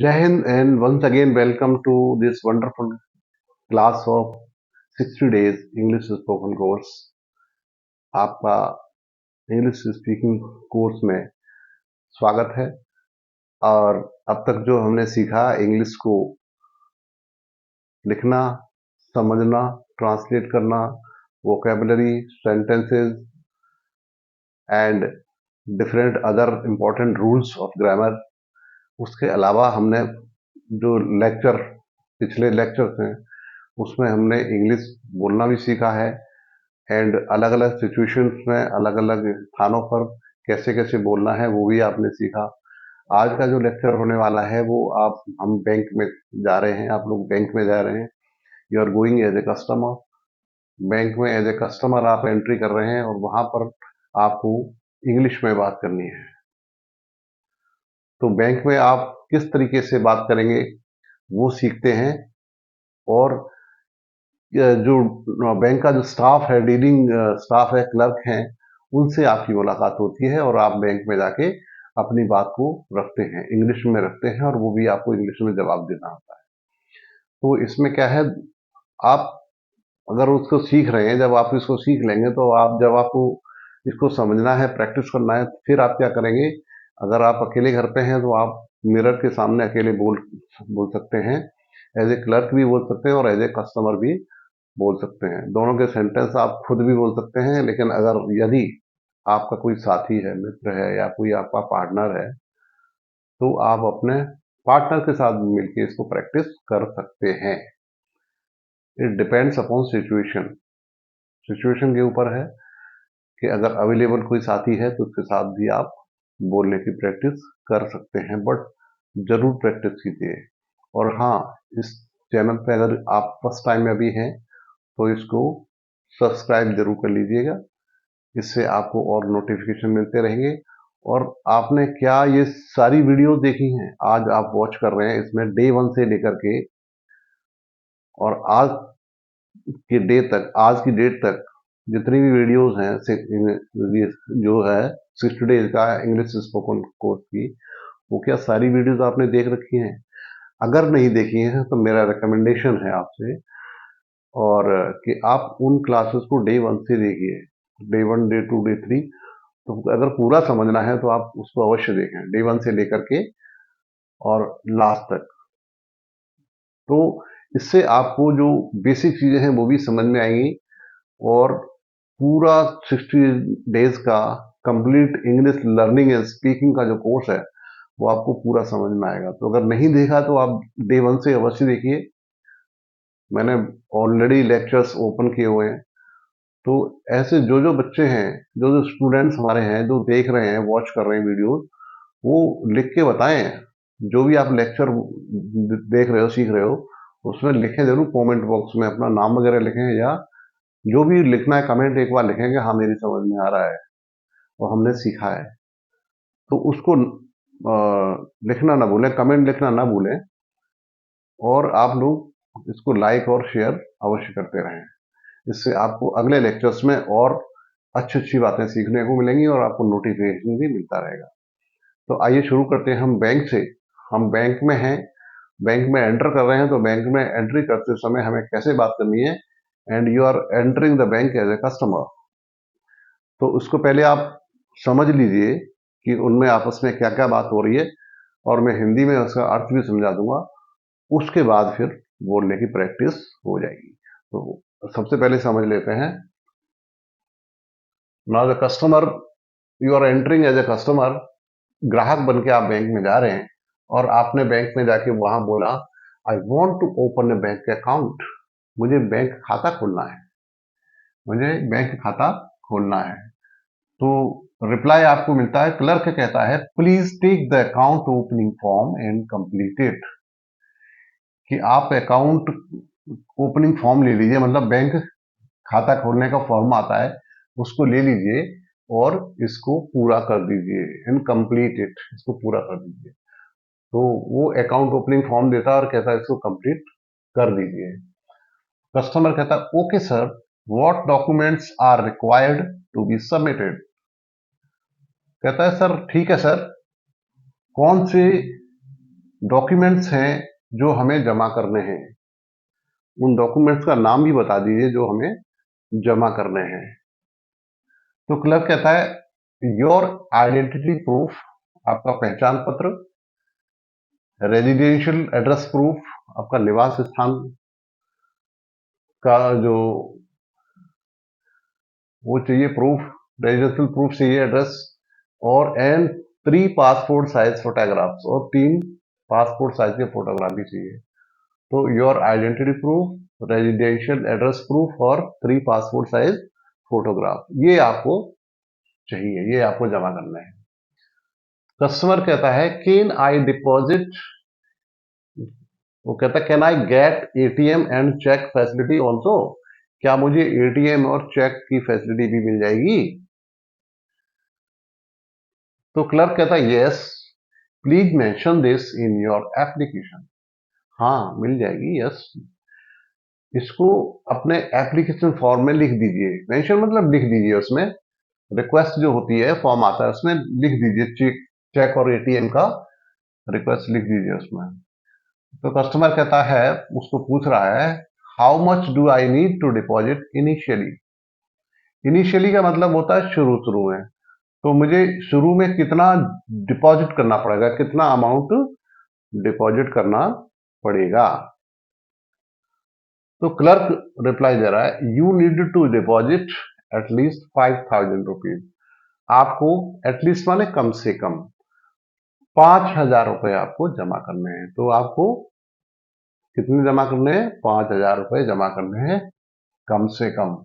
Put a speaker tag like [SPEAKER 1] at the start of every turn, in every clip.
[SPEAKER 1] Jai Hind and once again welcome to this wonderful class of 60 days English spoken course. आपका English speaking course में स्वागत है। और अब तक जो हमने सीखा इंग्लिश को लिखना, समझना, ट्रांसलेट करना, vocabulary, sentences and different other important rules of grammar. उसके अलावा हमने जो पिछले लेक्चर्स हैं उसमें हमने इंग्लिश बोलना भी सीखा है एंड अलग अलग सिचुएशंस में अलग अलग स्थानों पर कैसे कैसे बोलना है वो भी आपने सीखा। आज का जो लेक्चर होने वाला है वो हम बैंक में जा रहे हैं, आप लोग बैंक में जा रहे हैं। You are going as a customer. Bank में एज ए कस्टमर आप एंट्री कर रहे हैं और वहां पर आपको इंग्लिश में बात करनी है। तो बैंक में आप किस तरीके से बात करेंगे वो सीखते हैं। और जो बैंक का जो स्टाफ है, डीलिंग स्टाफ है, क्लर्क हैं, उनसे आपकी मुलाकात होती है और आप बैंक में जाके अपनी बात को रखते हैं, इंग्लिश में रखते हैं और वो भी आपको इंग्लिश में जवाब देना होता है। तो इसमें क्या है, आप अगर उसको सीख रहे हैं, जब आप इसको सीख लेंगे तो जब आपको इसको समझना है, प्रैक्टिस करना है, फिर आप क्या करेंगे। अगर आप अकेले घर पे हैं तो आप मिरर के सामने अकेले बोल सकते हैं। एज ए क्लर्क भी बोल सकते हैं और एज ए कस्टमर भी बोल सकते हैं। दोनों के सेंटेंस आप खुद भी बोल सकते हैं, लेकिन अगर यदि आपका कोई साथी है, मित्र है या कोई आपका पार्टनर है तो आप अपने पार्टनर के साथ मिलकर इसको प्रैक्टिस कर सकते हैं। It depends upon situation. Situation के ऊपर है कि अगर अवेलेबल कोई साथी है तो उसके साथ भी आप बोलने की प्रैक्टिस कर सकते हैं, बट जरूर प्रैक्टिस कीजिए। और हाँ, इस चैनल पे अगर आप फर्स्ट टाइम में भी हैं तो इसको सब्सक्राइब जरूर कर लीजिएगा। इससे आपको और नोटिफिकेशन मिलते रहेंगे। और आपने क्या ये सारी वीडियो देखी हैं, आज आप वॉच कर रहे हैं, इसमें डे 1 से लेकर के और आज की डेट तक जितनी भी वीडियोस हैं जो है 60 डेज का इंग्लिश स्पोकन कोर्स की, वो क्या सारी वीडियोस आपने देख रखी हैं? अगर नहीं देखी हैं तो मेरा रिकमेंडेशन है आपसे और कि आप उन क्लासेस को डे 1 से देखिए, डे 1, डे 2, डे 3। तो अगर पूरा समझना है तो आप उसको अवश्य देखें, डे 1 से लेकर के और लास्ट तक। तो इससे आपको जो बेसिक चीजें हैं वो भी समझ में आएंगी और पूरा 60 डेज का complete English learning and speaking का जो कोर्स है वो आपको पूरा समझ में आएगा। तो अगर नहीं देखा तो आप डे 1 से अवश्य देखिए। मैंने ऑलरेडी लेक्चर्स ओपन किए हुए हैं। तो ऐसे जो जो बच्चे हैं, जो जो स्टूडेंट्स हमारे हैं, जो देख रहे हैं, वॉच कर रहे हैं वीडियो, वो लिख के बताएं। जो भी आप लेक्चर देख रहे हो, सीख रहे हो, उसमें लिखें जरूर, कमेंट बॉक्स में अपना नाम वगैरह लिखें या जो भी लिखना है कमेंट एक बार लिखेंगे, हाँ मेरी समझ में आ रहा है और हमने सीखा है। तो उसको लिखना ना भूलें, कमेंट लिखना ना भूलें। और आप लोग इसको लाइक और शेयर अवश्य करते रहें। इससे आपको अगले लेक्चर्स में और अच्छी अच्छी बातें सीखने को मिलेंगी और आपको नोटिफिकेशन भी मिलता रहेगा। तो आइए शुरू करते हैं हम बैंक से। हम बैंक में हैं, बैंक में एंटर कर रहे हैं, तो बैंक में एंट्री करते समय हमें कैसे बात करनी है। And you are entering the bank as a customer. तो उसको पहले आप समझ लीजिए कि उनमें आपस में क्या क्या बात हो रही है और मैं हिंदी में उसका अर्थ भी समझा दूंगा। उसके बाद फिर बोलने की प्रैक्टिस हो जाएगी। तो सबसे पहले समझ लेते हैं। Now the customer, you are entering as a customer. ग्राहक बन के आप बैंक में जा रहे हैं और आपने बैंक में जाके वहां बोला, I want to open a bank account. मुझे बैंक खाता खोलना है, मुझे बैंक खाता खोलना है। तो रिप्लाई आपको मिलता है, क्लर्क कहता है please take the account opening form and complete it. कि आप अकाउंट ओपनिंग फॉर्म ले लीजिए, मतलब बैंक खाता खोलने का फॉर्म आता है, उसको ले लीजिए और इसको पूरा कर दीजिए। एंड कंप्लीट इट, इसको पूरा कर दीजिए। तो वो अकाउंट ओपनिंग फॉर्म देता है और कहता है इसको कंप्लीट कर दीजिए। कस्टमर कहता है okay sir, what documents are required to be submitted. कहता है सर ठीक है सर, कौन से डॉक्यूमेंट्स हैं जो हमें जमा करने हैं, उन डॉक्यूमेंट्स का नाम भी बता दीजिए जो हमें जमा करने हैं। तो क्लर्क कहता है योर आइडेंटिटी प्रूफ, आपका पहचान पत्र, रेजिडेंशियल एड्रेस प्रूफ, आपका निवास स्थान का जो वो चाहिए प्रूफ, रेजिडेंशियल प्रूफ चाहिए एड्रेस, और एंड 3 पासपोर्ट साइज फोटोग्राफ्स, और 3 पासपोर्ट साइज के फोटोग्राफ भी चाहिए। तो your identity proof, residential address proof और 3 पासपोर्ट साइज फोटोग्राफ, ये आपको चाहिए, ये आपको जमा करना है। कस्टमर कहता है कैन आई डिपॉजिट, वो कहता है can I get ATM and cheque facility also, क्या मुझे एटीएम और चेक की फैसिलिटी भी मिल जाएगी? तो क्लर्क कहता है yes please mention this in your application, हाँ मिल जाएगी, यस। इसको अपने एप्लीकेशन फॉर्म में लिख दीजिए, मेंशन मतलब लिख दीजिए, उसमें रिक्वेस्ट जो होती है फॉर्म आता है उसमें लिख दीजिए चेक और एटीएम का रिक्वेस्ट लिख दीजिए उसमें। तो कस्टमर कहता है, उसको पूछ रहा है how much do I need to deposit initially. Initially का मतलब होता है शुरू शुरू में, तो मुझे शुरू में कितना डिपॉजिट करना पड़ेगा, कितना अमाउंट डिपॉजिट करना पड़ेगा। तो क्लर्क रिप्लाई दे रहा है you need to deposit at least 5,000 rupees, आपको एटलीस्ट माने कम से कम 5,000 रुपए आपको जमा करने हैं। तो आपको कितने जमा करने हैं? 5,000 रुपए जमा करने हैं कम से कम।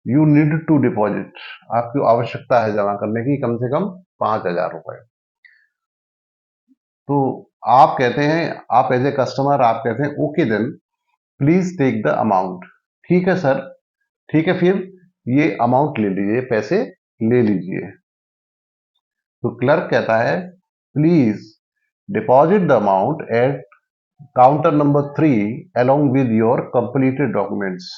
[SPEAKER 1] यू नीड टू डिपॉजिट, आपकी आवश्यकता है जमा करने की कम से कम 5,000 रुपए। तो आप कहते हैं, आप एज ए कस्टमर आप कहते हैं okay then please take the amount, ठीक है सर, ठीक है फिर ये अमाउंट ले लीजिए, पैसे ले लीजिए। तो क्लर्क कहता है please deposit the amount at counter number 3 along with your completed documents.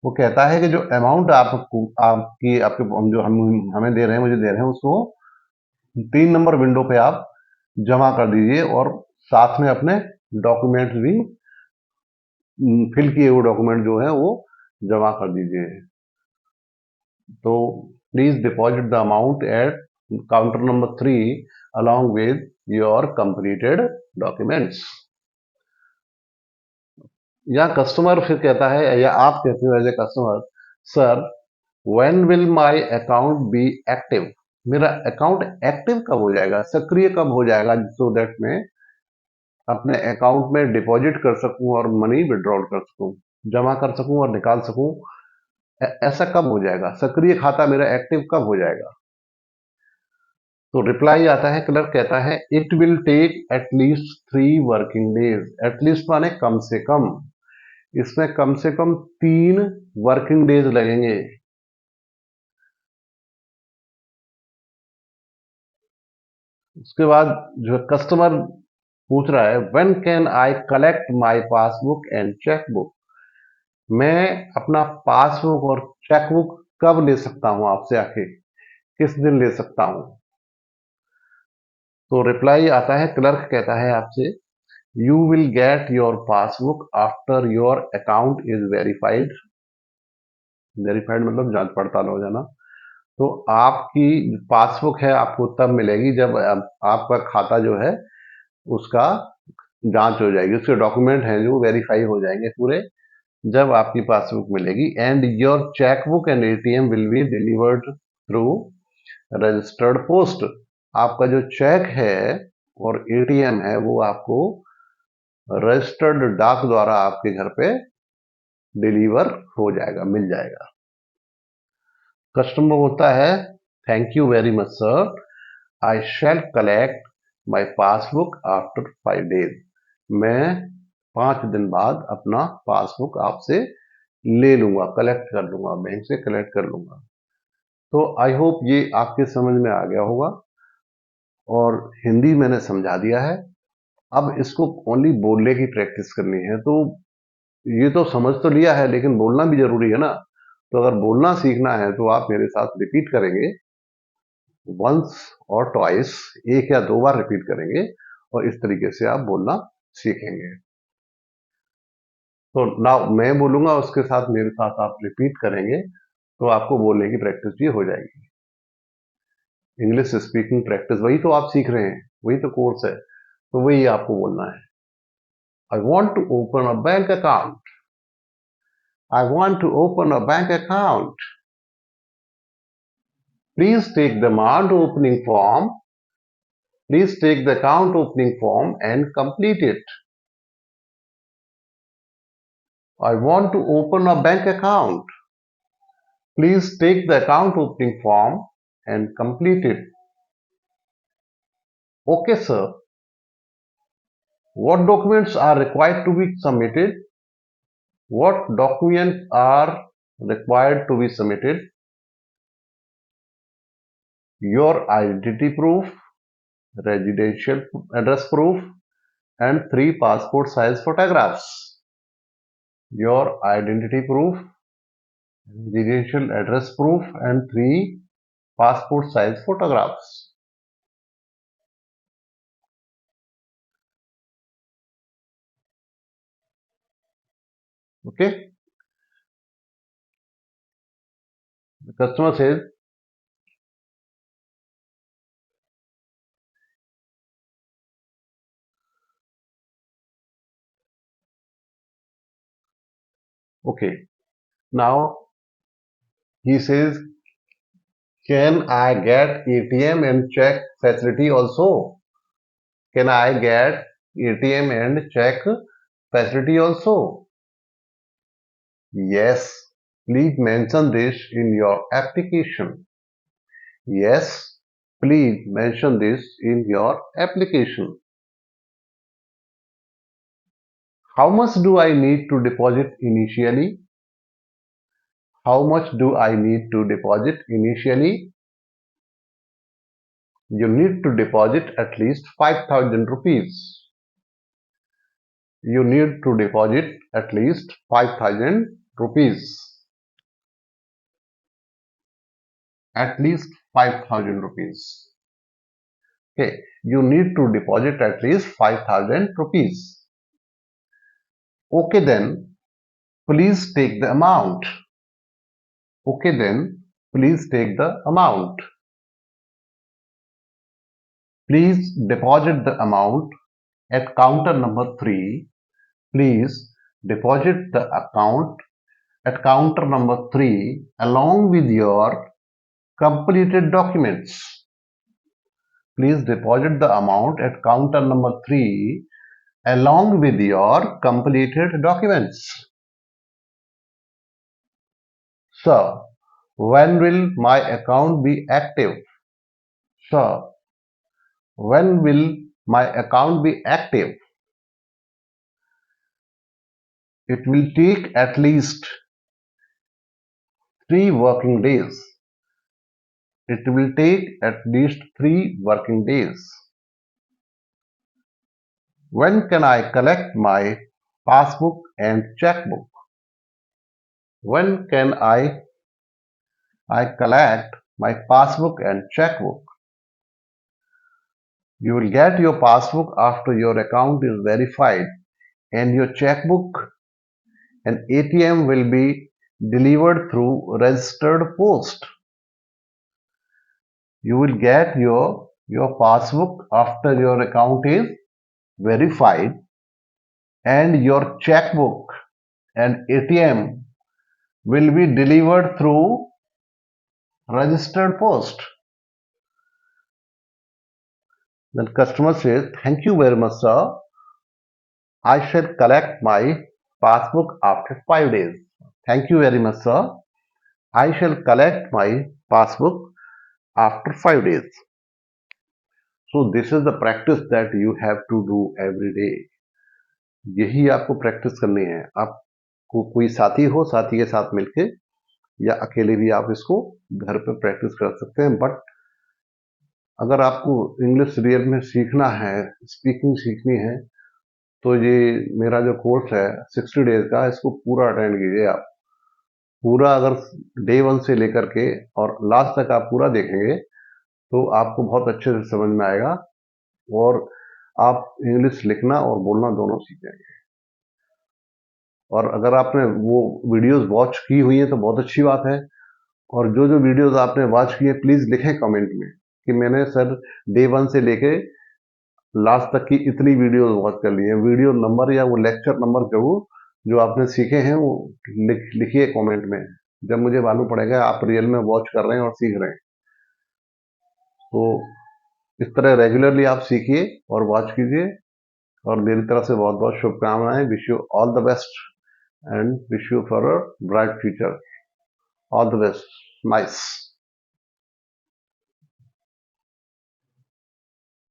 [SPEAKER 1] वो कहता है कि जो अमाउंट आपको आपकी आपके जो हम हमें दे रहे हैं, मुझे दे रहे हैं, उसको 3 नंबर विंडो पे आप जमा कर दीजिए और साथ में अपने डॉक्यूमेंट्स भी फिल किए हुए डॉक्यूमेंट जो है वो जमा कर दीजिए। तो please deposit the amount at counter number 3 along with your completed documents। या कस्टमर फिर कहता है, या आप कहते हो as a customer, sir when will my account be active, मेरा अकाउंट एक्टिव कब हो जाएगा, सक्रिय कब हो जाएगा, सो दैट मैं अपने अकाउंट में डिपॉजिट कर सकूं और मनी विड्रॉल कर सकूं, जमा कर सकूं और निकाल सकूं, ऐसा कब हो जाएगा, सक्रिय खाता मेरा एक्टिव कब हो जाएगा? तो रिप्लाई आता है, क्लर्क कहता है it will take at least 3 working days, at least माने कम से कम, इसमें कम से कम 3 वर्किंग डेज लगेंगे। उसके बाद जो कस्टमर पूछ रहा है when can I collect my passbook and chequebook, मैं अपना पासबुक और चेकबुक कब ले सकता हूं आपसे, आके किस दिन ले सकता हूं? तो रिप्लाई आता है, क्लर्क कहता है आपसे you will get your passbook after your account is verified, verified मतलब जांच पड़ताल हो जाना। तो आपकी पासबुक है आपको तब मिलेगी जब आपका खाता जो है उसका जांच हो जाएगी, उसके डॉक्यूमेंट हैं जो वेरीफाई हो जाएंगे पूरे, जब आपकी पासबुक मिलेगी। And your chequebook and ATM will be delivered through registered post, आपका जो चेक है और एटीएम है वो आपको रजिस्टर्ड डाक द्वारा आपके घर पे डिलीवर हो जाएगा, मिल जाएगा। कस्टमर बोलता है thank you very much sir, I shall collect my passbook after 5 days, मैं 5 दिन बाद अपना पासबुक आपसे ले लूंगा, कलेक्ट कर लूंगा, बैंक से कलेक्ट कर लूंगा। तो आई होप ये आपके समझ में आ गया होगा और हिंदी मैंने समझा दिया है। अब इसको ओनली बोलने की प्रैक्टिस करनी है। तो ये तो समझ तो लिया है लेकिन बोलना भी जरूरी है ना, तो अगर बोलना सीखना है तो आप मेरे साथ रिपीट करेंगे वंस और ट्वाइस, एक या दो बार रिपीट करेंगे और इस तरीके से आप बोलना सीखेंगे। तो नाउ मैं बोलूंगा, उसके साथ मेरे साथ आप रिपीट करेंगे, तो आपको बोलने की प्रैक्टिस भी हो जाएगी। इंग्लिश स्पीकिंग प्रैक्टिस, वही तो आप सीख रहे हैं, वही तो कोर्स है, तो वही आपको बोलना है। I want to open a bank account. I want to open a bank account. Please take the account opening form. Please take the account opening form and complete it. I want to open a bank account. Please take the account opening form and complete it. Okay, sir. What documents are required to be submitted? What documents are required to be submitted? Your identity proof, residential address proof, and 3 passport size photographs. Your identity proof, residential address proof, and 3 passport size photographs. Okay. The customer says, okay. Now he says, can I get ATM and check facility also? Can I get ATM and check facility also? Yes. Please mention this in your application. Yes. Please mention this in your application. How much do I need to deposit initially? How much do I need to deposit initially? You need to deposit at least 5,000 rupees. You need to deposit at least 5,000 rupees. At least 5,000 rupees. Okay, you need to deposit at least 5,000 rupees. Okay then, please take the amount. Okay then, please take the amount. Please deposit the amount at counter number 3. Please deposit the account at counter number 3 along with your completed documents. Please deposit the amount at counter number 3 along with your completed documents. Sir, when will my account be active? Sir, when will my account be active? It will take at least 3 working days. It will take at least 3 working days. When can I collect my passbook and checkbook? When can I collect my passbook and checkbook? You will get your passbook after your account is verified, and your checkbook and ATM will be delivered through registered post. You will get your passbook after your account is verified, and your checkbook and ATM will be delivered through registered post. Then customer says, thank you very much, sir. I shall collect my passbook after 5 days. Thank you very much, sir. I shall collect my passbook after 5 days. So this is the practice that you have to do every day. यही आपको practice करनी है। आपको कोई साथी हो, साथी के साथ मिलके या अकेले भी आप इसको घर पे प्रैक्टिस कर सकते हैं। बट अगर आपको इंग्लिश रियल में सीखना है, स्पीकिंग सीखनी है, तो ये मेरा जो कोर्स है 60 डेज का, इसको पूरा अटेंड कीजिए आप। पूरा अगर डे 1 से लेकर के और लास्ट तक आप पूरा देखेंगे तो आपको बहुत अच्छे से समझ में आएगा। और आप इंग्लिश लिखना और बोलना दोनों सीख जाएंगे। और अगर आपने वो वीडियोस वॉच की हुई हैं तो बहुत अच्छी बात है। और जो जो वीडियोस आपने वॉच की है प्लीज़ लिखें कमेंट में कि मैंने सर डे 1 से लेके लास्ट तक की इतनी वीडियोस वॉच कर ली है। वीडियो नंबर या वो लेक्चर नंबर जरूर जो आपने सीखे हैं वो लिखिए कमेंट में। जब मुझे मालूम पड़ेगा आप रियल में वॉच कर रहे हैं और सीख रहे हैं। तो इस तरह रेगुलरली आप सीखिए और वॉच कीजिए। और मेरी तरफ से बहुत बहुत शुभकामनाएं। Wish you all the best and wish you for a bright future. All the best. Nice.